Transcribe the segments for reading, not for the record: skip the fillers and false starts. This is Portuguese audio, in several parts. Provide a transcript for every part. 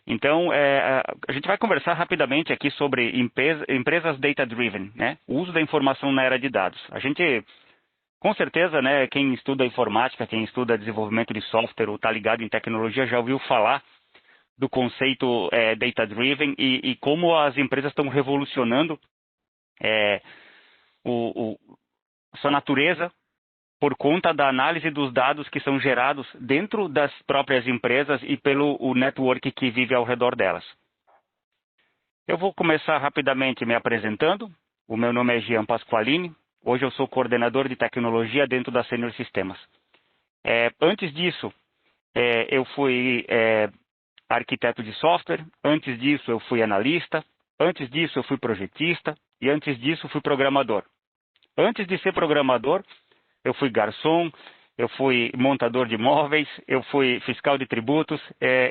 Então, a gente vai conversar rapidamente aqui sobre empresas data-driven, né? O uso da informação na era de dados. A gente, com certeza, né, quem estuda informática, quem estuda desenvolvimento de software ou está ligado em tecnologia já ouviu falar do conceito data-driven e como as empresas estão revolucionando sua natureza por conta da análise dos dados que são gerados dentro das próprias empresas e pelo network que vive ao redor delas. Eu vou começar rapidamente me apresentando. O meu nome é Gian Pasqualini. Hoje eu sou coordenador de tecnologia dentro da Senior Sistemas. Antes disso, eu fui arquiteto de software. Antes disso, eu fui analista. Antes disso, eu fui projetista. E antes disso, fui programador. Antes de ser programador, eu fui garçom, eu fui montador de móveis, eu fui fiscal de tributos.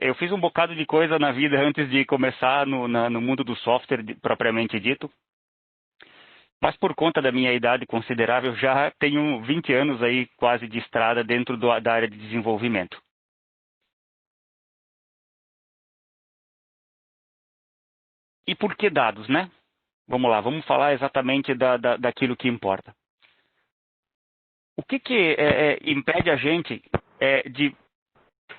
Eu fiz um bocado de coisa na vida antes de começar no mundo do software propriamente dito. Mas por conta da minha idade considerável, já tenho 20 anos aí quase de estrada dentro da área de desenvolvimento. E por que dados, né? Vamos lá, vamos falar exatamente daquilo que importa. O que impede a gente de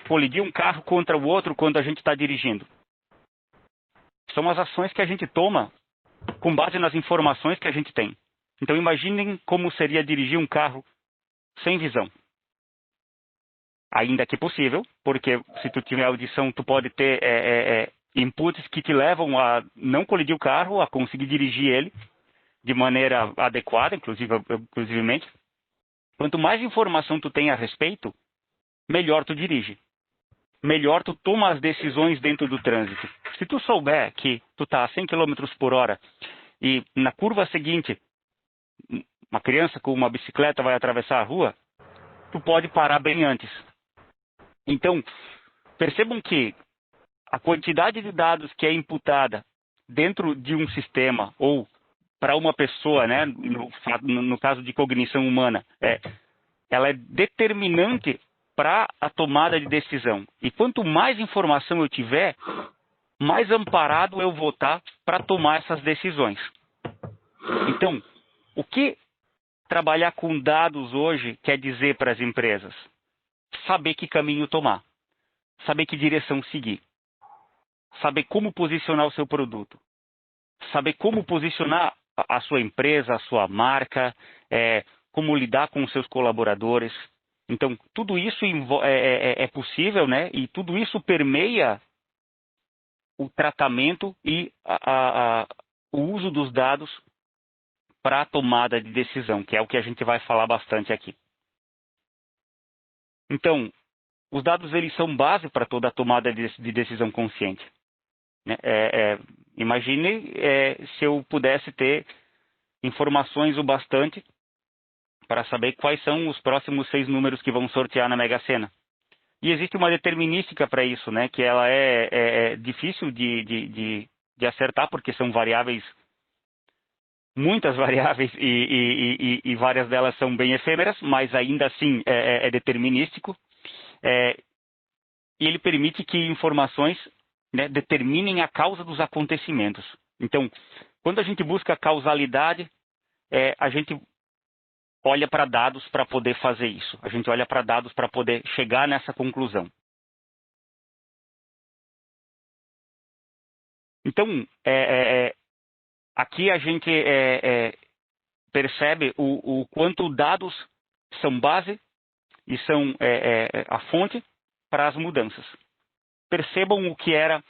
colidir um carro contra o outro quando a gente está dirigindo? São as ações que a gente toma com base nas informações que a gente tem. Então imaginem como seria dirigir um carro sem visão. Ainda que possível, porque se tu tiver audição, tu pode ter inputs que te levam a não colidir o carro, a conseguir dirigir ele de maneira adequada, inclusivemente. Quanto mais informação tu tem a respeito, melhor tu dirige. Melhor tu toma as decisões dentro do trânsito. Se tu souber que tu está a 100 km por hora e na curva seguinte uma criança com uma bicicleta vai atravessar a rua, tu pode parar bem antes. Então, percebam que a quantidade de dados que é imputada dentro de um sistema ou para uma pessoa, né, no caso de cognição humana, ela é determinante para a tomada de decisão. E quanto mais informação eu tiver, mais amparado eu vou estar para tomar essas decisões. Então, o que trabalhar com dados hoje quer dizer para as empresas? Saber que caminho tomar, saber que direção seguir, saber como posicionar o seu produto, saber como posicionar a sua empresa, a sua marca, como lidar com os seus colaboradores. Então, tudo isso é possível, né? E tudo isso permeia o tratamento e o uso dos dados para a tomada de decisão, que é o que a gente vai falar bastante aqui. Então, os dados eles são base para toda a tomada de decisão consciente. Imagine se eu pudesse ter informações o bastante para saber quais são os próximos 6 números que vão sortear na Mega Sena. E existe uma determinística para isso, né? Que ela é difícil de acertar, porque são variáveis, muitas variáveis, e várias delas são bem efêmeras, mas ainda assim é determinístico. E ele permite que informações, né, determinem a causa dos acontecimentos. Então, quando a gente busca causalidade, a gente olha para dados para poder fazer isso. A gente olha para dados para poder chegar nessa conclusão. Então, aqui a gente percebe o quanto dados são base e são a fonte para as mudanças. Percebam o que era,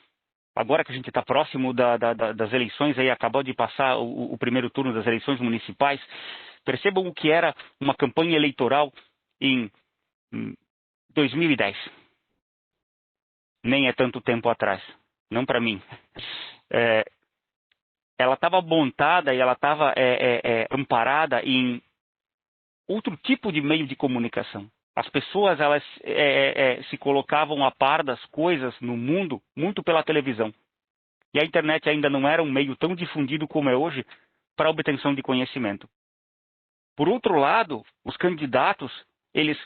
agora que a gente está próximo das eleições, aí acabou de passar o primeiro turno das eleições municipais, percebam o que era uma campanha eleitoral em 2010. Nem é tanto tempo atrás, não para mim. Ela estava montada e ela estava amparada em outro tipo de meio de comunicação. As pessoas elas se colocavam a par das coisas no mundo muito pela televisão. E a internet ainda não era um meio tão difundido como é hoje para a obtenção de conhecimento. Por outro lado, os candidatos, eles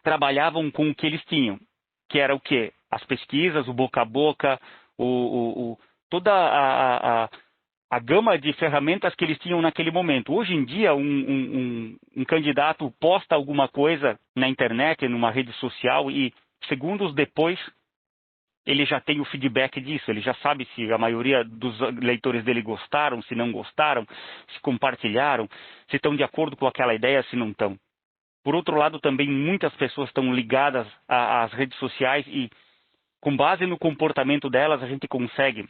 trabalhavam com o que eles tinham, que era o quê? as pesquisas, o boca a boca, toda a gama de ferramentas que eles tinham naquele momento. Hoje em dia, um candidato posta alguma coisa na internet, numa rede social, e segundos depois ele já tem o feedback disso, ele já sabe se a maioria dos leitores dele gostaram, se não gostaram, se compartilharam, se estão de acordo com aquela ideia, se não estão. Por outro lado, também muitas pessoas estão ligadas às redes sociais e, com base no comportamento delas, a gente consegue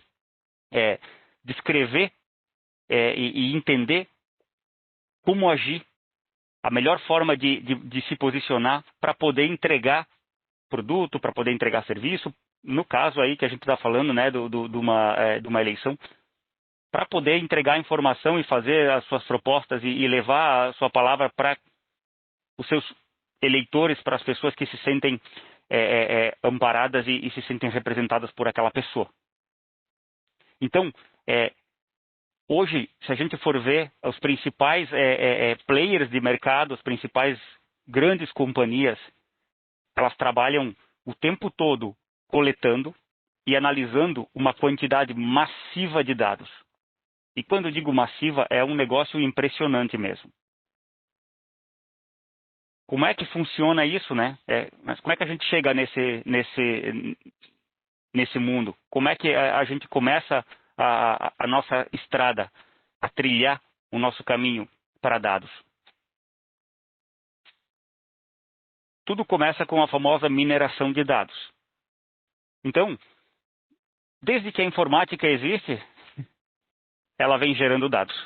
descrever e entender como agir, a melhor forma de se posicionar para poder entregar produto, para poder entregar serviço, no caso aí que a gente está falando, né, de uma eleição, para poder entregar informação e fazer as suas propostas e levar a sua palavra para os seus eleitores, para as pessoas que se sentem amparadas e se sentem representadas por aquela pessoa. Então, hoje, se a gente for ver os principais players de mercado, as principais grandes companhias, elas trabalham o tempo todo coletando e analisando uma quantidade massiva de dados. E quando eu digo massiva, é um negócio impressionante mesmo. Como é que funciona isso, né? Mas como é que a gente chega nesse mundo? Como é que a gente começa a nossa estrada, a trilhar o nosso caminho para dados? Tudo começa com a famosa mineração de dados. Então, desde que a informática existe, ela vem gerando dados.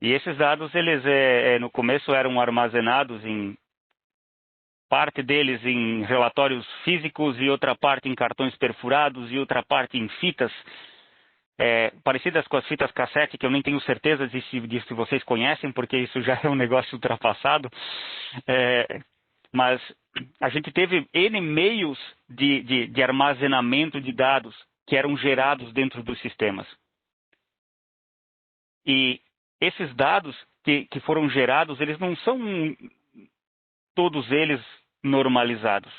E esses dados, eles no começo eram armazenados parte deles em relatórios físicos e outra parte em cartões perfurados e outra parte em fitas, parecidas com as fitas cassete, que eu nem tenho certeza de se vocês conhecem, porque isso já é um negócio ultrapassado. Mas a gente teve N meios de armazenamento de dados que eram gerados dentro dos sistemas. E esses dados que foram gerados, eles não são todos eles normalizados.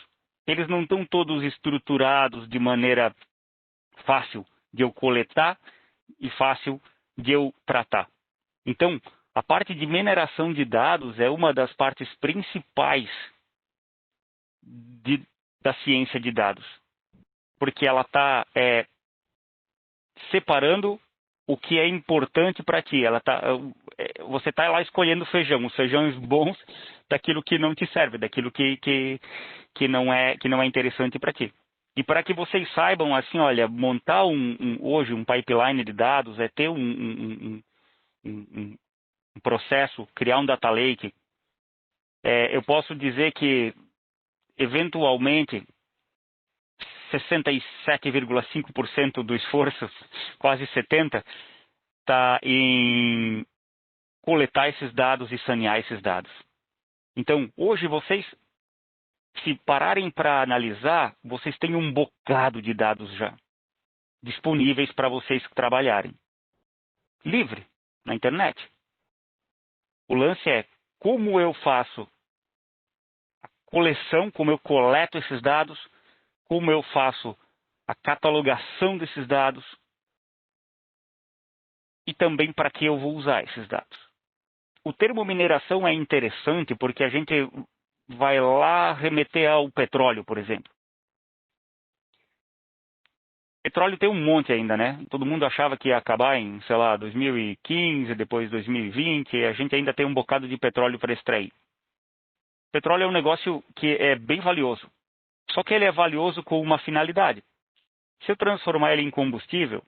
Eles não estão todos estruturados de maneira fácil de eu coletar e fácil de eu tratar. Então, a parte de mineração de dados é uma das partes principais da ciência de dados, porque ela está separando o que é importante para ti. Você está lá escolhendo os feijões bons daquilo que não te serve, daquilo que não é interessante para ti. E para que vocês saibam, assim, olha, montar hoje um pipeline de dados é ter um processo, criar um data lake. Eu posso dizer que eventualmente 67,5% do esforço, quase 70%, está em coletar esses dados e sanear esses dados. Então, hoje vocês, se pararem para analisar, vocês têm um bocado de dados já disponíveis para vocês trabalharem. Livre, na internet. O lance é como eu faço a coleção, como eu coleto esses dados, como eu faço a catalogação desses dados e também para que eu vou usar esses dados. O termo mineração é interessante porque a gente vai lá remeter ao petróleo, por exemplo. Petróleo tem um monte ainda, né? Todo mundo achava que ia acabar em, 2015, depois 2020, e a gente ainda tem um bocado de petróleo para extrair. Petróleo é um negócio que é bem valioso. Só que ele é valioso com uma finalidade. Se eu transformar ele em combustível,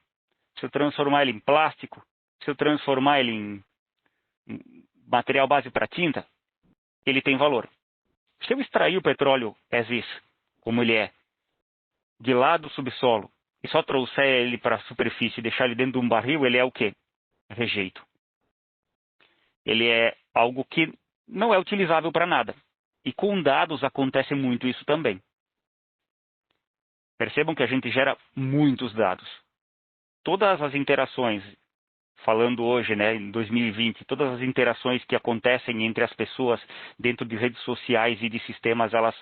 se eu transformar ele em plástico, se eu transformar ele em material base para tinta, ele tem valor. Se eu extrair o petróleo as is, como ele é, de lá do subsolo, e só trouxer ele para a superfície e deixar ele dentro de um barril, ele é o quê? Rejeito. Ele é algo que não é utilizável para nada. E com dados acontece muito isso também. Percebam que a gente gera muitos dados. Todas as interações, falando hoje, né, em 2020, todas as interações que acontecem entre as pessoas dentro de redes sociais e de sistemas, elas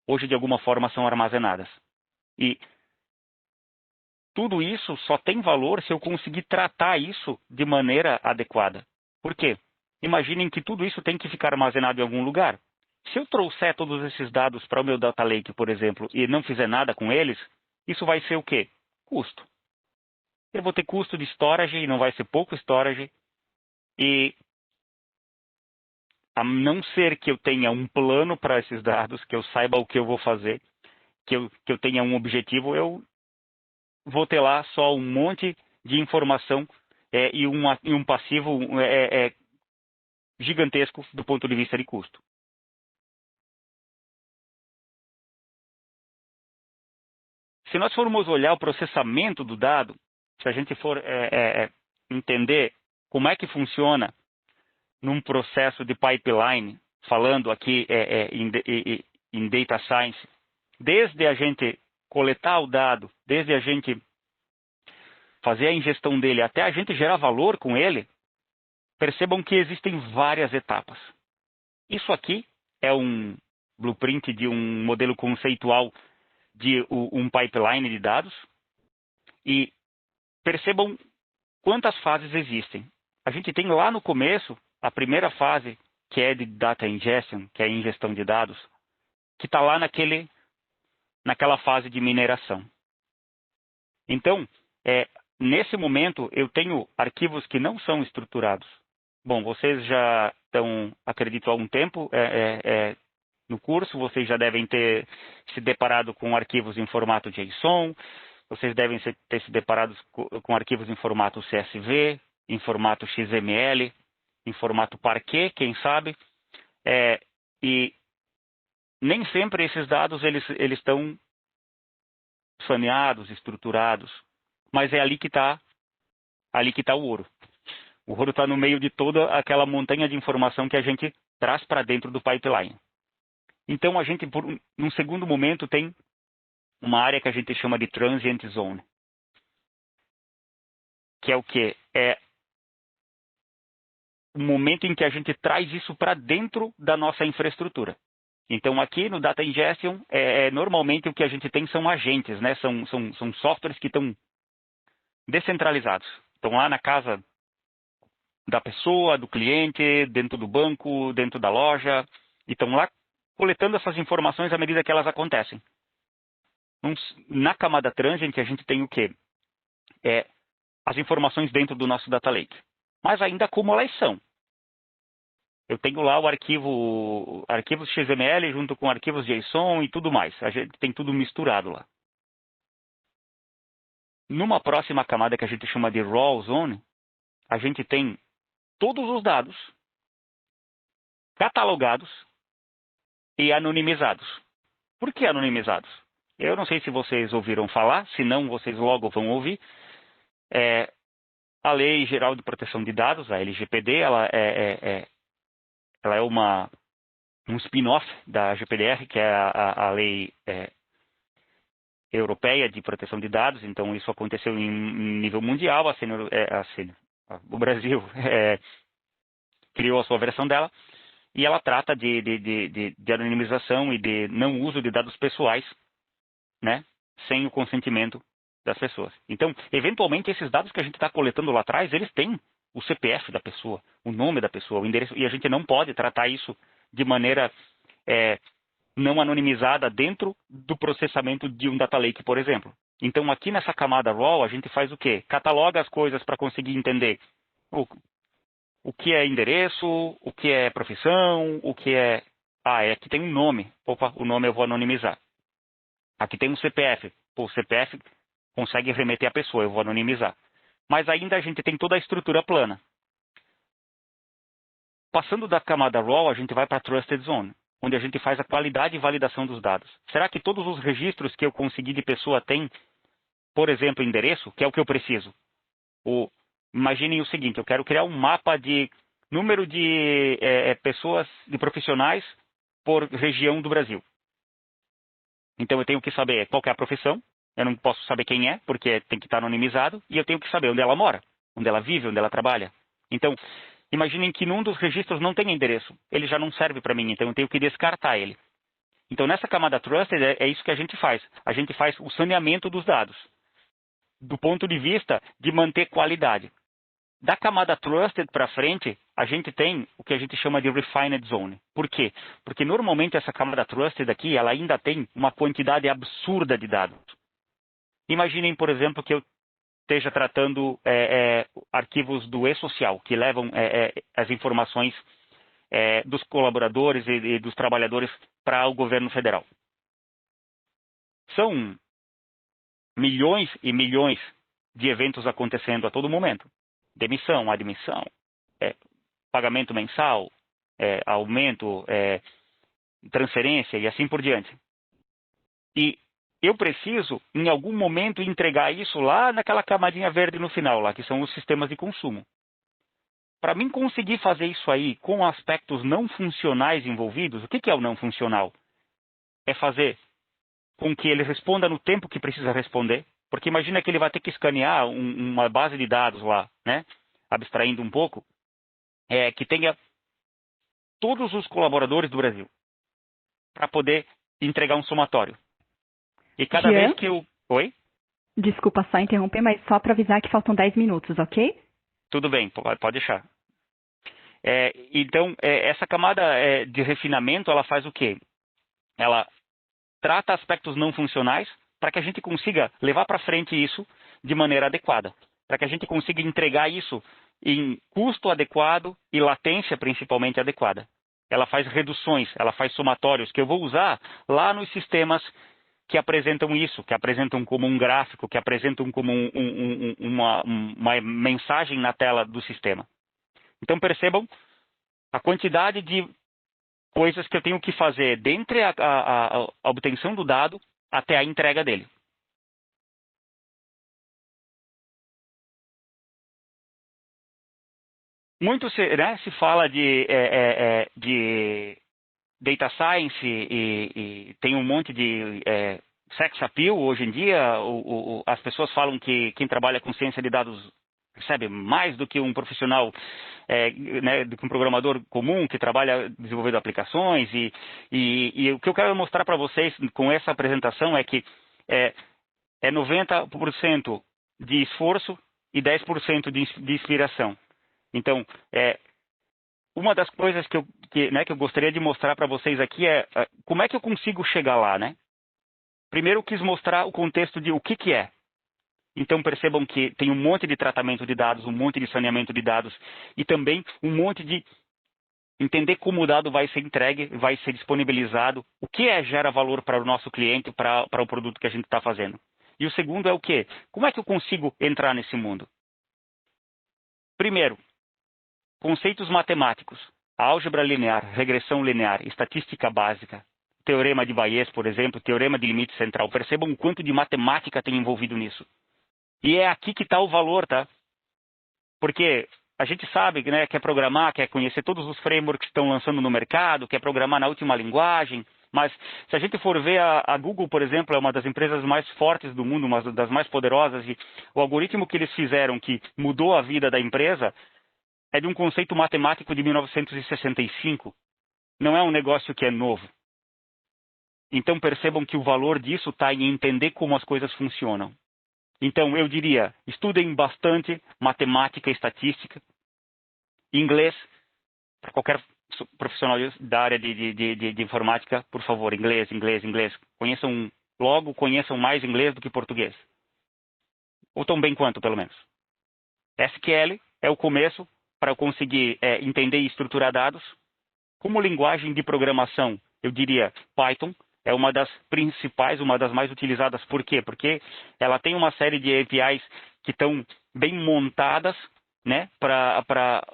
hoje de alguma forma são armazenadas. E tudo isso só tem valor se eu conseguir tratar isso de maneira adequada. Por quê? Imaginem que tudo isso tem que ficar armazenado em algum lugar. Se eu trouxer todos esses dados para o meu data lake, por exemplo, e não fizer nada com eles, isso vai ser o quê? Custo. Eu vou ter custo de storage, e não vai ser pouco storage, e a não ser que eu tenha um plano para esses dados, que eu saiba o que eu vou fazer, que eu tenha um objetivo, eu vou ter lá só um monte de informação e um passivo gigantesco do ponto de vista de custo. Se nós formos olhar o processamento do dado, se a gente for entender como é que funciona num processo de pipeline, falando aqui em Data Science, desde a gente coletar o dado, desde a gente fazer a ingestão dele até a gente gerar valor com ele, percebam que existem várias etapas. Isso aqui é um blueprint de um modelo conceitual de um pipeline de dados. E percebam quantas fases existem. A gente tem lá no começo a primeira fase, que é de data ingestion, que é a ingestão de dados, que está lá naquela fase de mineração. Então, nesse momento, eu tenho arquivos que não são estruturados. Bom, vocês já estão, acredito, há um tempo no curso, vocês já devem ter se deparado com arquivos em formato JSON, vocês devem ter se deparado com arquivos em formato CSV, em formato XML, em formato Parquet, quem sabe. E nem sempre esses dados eles estão saneados, estruturados, mas é ali que está o ouro. O ouro está no meio de toda aquela montanha de informação que a gente traz para dentro do pipeline. Então, a gente, num segundo momento, tem uma área que a gente chama de Transient Zone. Que é o quê? É o momento em que a gente traz isso para dentro da nossa infraestrutura. Então, aqui no Data Ingestion, normalmente o que a gente tem são agentes, né? São softwares que estão descentralizados. Estão lá na casa da pessoa, do cliente, dentro do banco, dentro da loja, e estão lá coletando essas informações à medida que elas acontecem. Na camada transient, a gente tem o quê? As informações dentro do nosso data lake. Mas ainda como elas são. Eu tenho lá o arquivos XML junto com arquivos JSON e tudo mais. A gente tem tudo misturado lá. Numa próxima camada que a gente chama de Raw Zone, a gente tem todos os dados catalogados e anonimizados. Por que anonimizados? Eu não sei se vocês ouviram falar, se não, vocês logo vão ouvir. A Lei Geral de Proteção de Dados, a LGPD, ela é um spin-off da GPDR, que é a Lei Europeia de Proteção de Dados. Então, isso aconteceu em nível mundial. O Brasil criou a sua versão dela. E ela trata de anonimização e de não uso de dados pessoais, né, sem o consentimento das pessoas. Então, eventualmente, esses dados que a gente está coletando lá atrás, eles têm o CPF da pessoa, o nome da pessoa, o endereço, e a gente não pode tratar isso de maneira não anonimizada dentro do processamento de um data lake, por exemplo. Então, aqui nessa camada RAW, a gente faz o quê? Cataloga as coisas para conseguir entender o que é endereço, o que é profissão, o que é... aqui tem um nome. Opa, o nome eu vou anonimizar. Aqui tem um CPF. O CPF consegue remeter a pessoa, eu vou anonimizar. Mas ainda a gente tem toda a estrutura plana. Passando da camada RAW, a gente vai para a Trusted Zone, onde a gente faz a qualidade e validação dos dados. Será que todos os registros que eu consegui de pessoa têm, por exemplo, endereço, que é o que eu preciso? Imaginem o seguinte, eu quero criar um mapa de número de pessoas, de profissionais por região do Brasil. Então eu tenho que saber qual que é a profissão, eu não posso saber quem é, porque tem que estar anonimizado, e eu tenho que saber onde ela mora, onde ela vive, onde ela trabalha. Então, imaginem que num dos registros não tem endereço, ele já não serve para mim, então eu tenho que descartar ele. Então, nessa camada trusted, é isso que a gente faz. A gente faz o saneamento dos dados, do ponto de vista de manter qualidade. Da camada trusted para frente, a gente tem o que a gente chama de refined zone. Por quê? Porque normalmente essa camada trusted aqui, ela ainda tem uma quantidade absurda de dados. Imaginem, por exemplo, que eu esteja tratando arquivos do e-social, que levam as informações dos colaboradores e dos trabalhadores para o governo federal. São milhões e milhões de eventos acontecendo a todo momento. Demissão, admissão, pagamento mensal, aumento, transferência e assim por diante. E eu preciso, em algum momento, entregar isso lá naquela camadinha verde no final, lá que são os sistemas de consumo. Para mim conseguir fazer isso aí com aspectos não funcionais envolvidos, o que é o não funcional? É fazer com que ele responda no tempo que precisa responder, porque imagina que ele vai ter que escanear uma base de dados lá, né? Abstraindo um pouco, que tenha todos os colaboradores do Brasil, para poder entregar um somatório. E cada Jean, vez que eu... Oi? Desculpa só interromper, mas só para avisar que faltam 10 minutos, ok? Tudo bem, pode deixar. Então, essa camada de refinamento, ela faz o quê? Ela trata aspectos não funcionais para que a gente consiga levar para frente isso de maneira adequada. Para que a gente consiga entregar isso em custo adequado e latência principalmente adequada. Ela faz reduções, ela faz somatórios que eu vou usar lá nos sistemas que apresentam isso, que apresentam como um gráfico, que apresentam como uma mensagem na tela do sistema. Então percebam a quantidade de coisas que eu tenho que fazer dentre a obtenção do dado até a entrega dele. Muito se fala de data science e tem um monte de sex appeal hoje em dia. As pessoas falam que quem trabalha com ciência de dados recebe mais do que um profissional, do que um programador comum que trabalha desenvolvendo aplicações. E o que eu quero mostrar para vocês com essa apresentação é que é 90% de esforço e 10% de inspiração. Então, uma das coisas que eu gostaria de mostrar para vocês aqui é como é que eu consigo chegar lá, né? Primeiro eu quis mostrar o contexto de o que é. Então percebam que tem um monte de tratamento de dados, um monte de saneamento de dados e também um monte de entender como o dado vai ser entregue, vai ser disponibilizado, o que gera valor para o nosso cliente, para o produto que a gente está fazendo. E o segundo é o quê? Como é que eu consigo entrar nesse mundo? Primeiro, conceitos matemáticos, álgebra linear, regressão linear, estatística básica, teorema de Bayes, por exemplo, teorema de limite central. Percebam o quanto de matemática tem envolvido nisso. E é aqui que está o valor, tá? Porque a gente sabe, né, quer programar, quer conhecer todos os frameworks que estão lançando no mercado, quer programar na última linguagem, mas se a gente for ver a Google, por exemplo, é uma das empresas mais fortes do mundo, uma das mais poderosas, e o algoritmo que eles fizeram que mudou a vida da empresa é de um conceito matemático de 1965. Não é um negócio que é novo. Então percebam que o valor disso está em entender como as coisas funcionam. Então eu diria, estudem bastante matemática e estatística, inglês, para qualquer profissional da área de informática, por favor, inglês. Conheçam mais inglês do que português. Ou tão bem quanto, pelo menos. SQL é o começo para eu conseguir entender e estruturar dados. Como linguagem de programação, eu diria Python é uma das principais, uma das mais utilizadas. Por quê? Porque ela tem uma série de APIs que estão bem montadas, né, para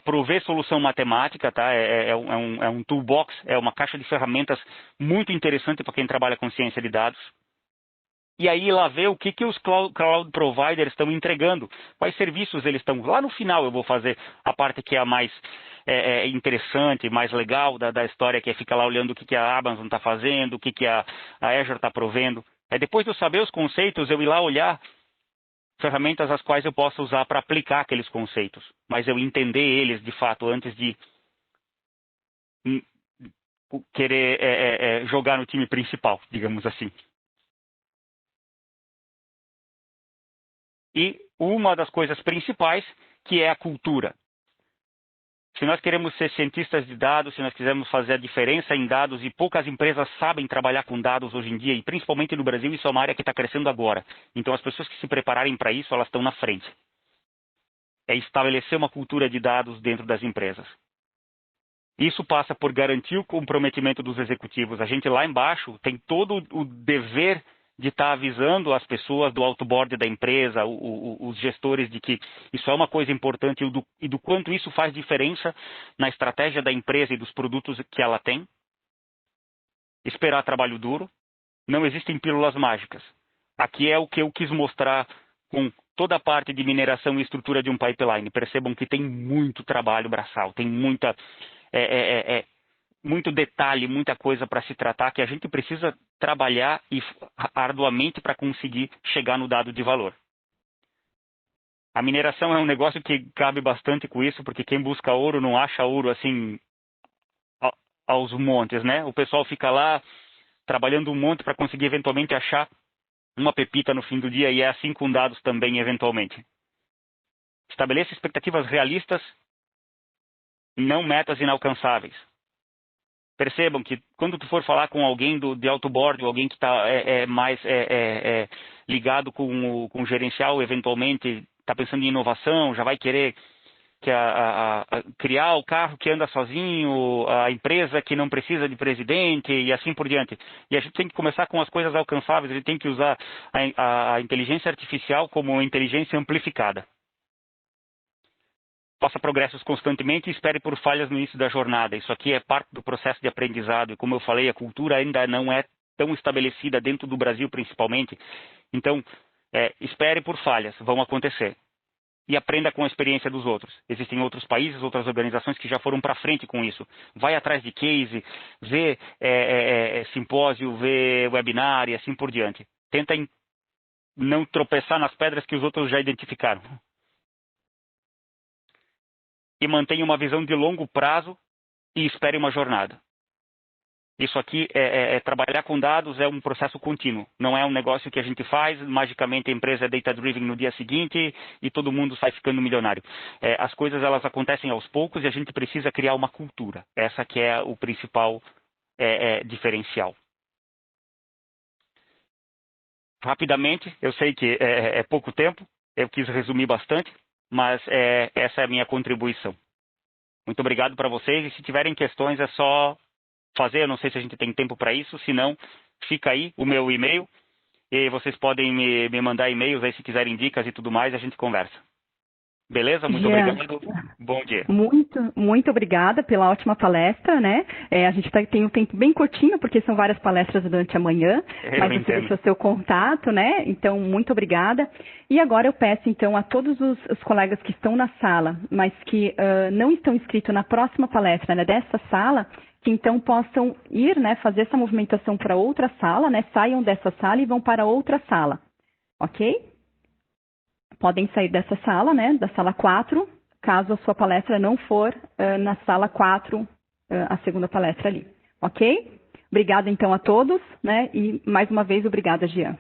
prover solução matemática, tá? É um toolbox, é uma caixa de ferramentas muito interessante para quem trabalha com ciência de dados. E aí lá ver o que os cloud providers estão entregando, quais serviços eles estão. Lá no final eu vou fazer a parte que é a mais interessante, mais legal da história, que é ficar lá olhando o que a Amazon está fazendo, o que a Azure está provendo. Depois de eu saber os conceitos, eu ir lá olhar ferramentas as quais eu possa usar para aplicar aqueles conceitos. Mas eu entender eles de fato antes de querer jogar no time principal, digamos assim. E uma das coisas principais, que é a cultura. Se nós queremos ser cientistas de dados, se nós quisermos fazer a diferença em dados, e poucas empresas sabem trabalhar com dados hoje em dia, e principalmente no Brasil, isso é uma área que está crescendo agora. Então, as pessoas que se prepararem para isso, elas estão na frente. É estabelecer uma cultura de dados dentro das empresas. Isso passa por garantir o comprometimento dos executivos. A gente lá embaixo tem todo o dever de estar avisando as pessoas do autoboard da empresa, os gestores, de que isso é uma coisa importante e do quanto isso faz diferença na estratégia da empresa e dos produtos que ela tem. Esperar trabalho duro. Não existem pílulas mágicas. Aqui é o que eu quis mostrar com toda a parte de mineração e estrutura de um pipeline. Percebam que tem muito trabalho braçal, tem muito detalhe, muita coisa para se tratar, que a gente precisa trabalhar arduamente para conseguir chegar no dado de valor. A mineração é um negócio que cabe bastante com isso, porque quem busca ouro não acha ouro assim aos montes, né? O pessoal fica lá trabalhando um monte para conseguir eventualmente achar uma pepita no fim do dia, e é assim com dados também, eventualmente. Estabeleça expectativas realistas, não metas inalcançáveis. Percebam que quando tu for falar com alguém de autoboard, ou alguém que está mais ligado com o gerencial, eventualmente está pensando em inovação, já vai querer criar o carro que anda sozinho, a empresa que não precisa de presidente e assim por diante. E a gente tem que começar com as coisas alcançáveis, a gente tem que usar a inteligência artificial como inteligência amplificada. Faça progressos constantemente e espere por falhas no início da jornada. Isso aqui é parte do processo de aprendizado. E como eu falei, a cultura ainda não é tão estabelecida dentro do Brasil, principalmente. Então, espere por falhas, vão acontecer. E aprenda com a experiência dos outros. Existem outros países, outras organizações que já foram para frente com isso. Vai atrás de case, vê simpósio, vê webinar e assim por diante. Tenta não tropeçar nas pedras que os outros já identificaram. E mantenha uma visão de longo prazo e espere uma jornada. Isso aqui trabalhar com dados é um processo contínuo. Não é um negócio que a gente faz, magicamente a empresa é data-driven no dia seguinte e todo mundo sai ficando milionário. As coisas elas acontecem aos poucos e a gente precisa criar uma cultura. Essa que é o principal diferencial. Rapidamente, eu sei que é pouco tempo, eu quis resumir bastante, mas essa é a minha contribuição. Muito obrigado para vocês, e se tiverem questões é só fazer. Eu não sei se a gente tem tempo para isso, se não, fica aí o meu e-mail, e vocês podem me mandar e-mails aí se quiserem dicas e tudo mais, a gente conversa. Beleza? Muito obrigado. Bom dia. Muito obrigada pela ótima palestra, né? A gente tem um tempo bem curtinho, porque são várias palestras durante a manhã, mas você deixou seu contato, né? Então, muito obrigada. E agora eu peço, então, a todos os colegas que estão na sala, mas que não estão inscritos na próxima palestra, né, dessa sala, que então possam ir, né, fazer essa movimentação para outra sala, né? Saiam dessa sala e vão para outra sala, ok? Podem sair dessa sala, né, da sala 4, caso a sua palestra não for na sala 4, a segunda palestra ali, ok? Obrigada, então, a todos, né, e mais uma vez, obrigada, Jean.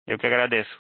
Eu que agradeço.